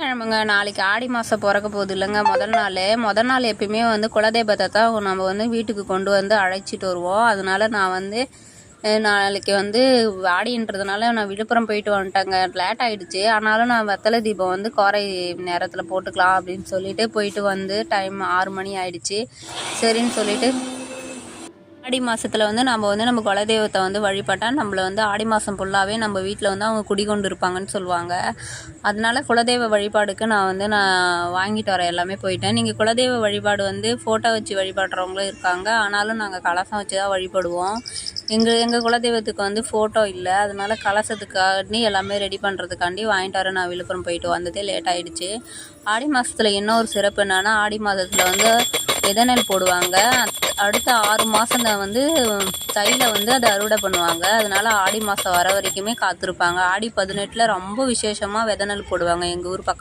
கிழமைங்க நாளைக்கு ஆடி மாதம் பிறக்க போகுது இல்லைங்க. முதல் நாள் எப்பயுமே வந்து குலதெய்வத்தை தான் நம்ம வந்து வீட்டுக்கு கொண்டு வந்து அழைச்சிட்டு வருவோம். அதனால நான் வந்து நாளைக்கு வந்து ஆடின்றதுனால நான் விழுப்புரம் போயிட்டு வந்துட்டேங்க. லேட் ஆகிடுச்சு. ஆனாலும் நான் வெத்தலை தீபம் வந்து கோரை நேரத்தில் போட்டுக்கலாம் அப்படின்னு சொல்லிட்டு போயிட்டு வந்து டைம் 6 மணி ஆயிடுச்சு. சரின்னு சொல்லிட்டு ஆடி மாதத்தில் வந்து நம்ம குலதெய்வத்தை வந்து வழிபட்டால் நம்மளை வந்து ஆடி மாதம் ஃபுல்லாகவே நம்ம வீட்டில் வந்து அவங்க குடிகொண்டு இருப்பாங்கன்னு சொல்லுவாங்க. அதனால குலதெய்வ வழிபாடுக்கு நான் வாங்கிட்டு வரேன் எல்லாமே போயிட்டேன். நீங்கள் குலதெய்வ வழிபாடு வந்து ஃபோட்டோ வச்சு வழிபடுறவங்களும் இருக்காங்க. ஆனாலும் நாங்கள் கலசம் வச்சு தான் வழிபடுவோம். எங்கள் குலதெய்வத்துக்கு வந்து ஃபோட்டோ இல்லை. அதனால கலசத்துக்காண்டி எல்லாமே ரெடி பண்ணுறதுக்காண்டி வாங்கிட்டு வரேன். நான் விழுப்புரம் போயிட்டு வந்ததே லேட் ஆகிடுச்சு. ஆடி மாதத்தில் என்ன ஒரு சிறப்பு என்னன்னா, ஆடி மாதத்தில் வந்து விதை நெல் போடுவாங்க. அடுத்த 6 மாதம் தான் வந்து தையில் வந்து அதை அறுவடை பண்ணுவாங்க. அதனால ஆடி மாதம் வர வரைக்குமே காத்திருப்பாங்க. ஆடி 18 ரொம்ப விசேஷமாக விதை நெல் போடுவாங்க எங்கள் ஊர் பக்கம்.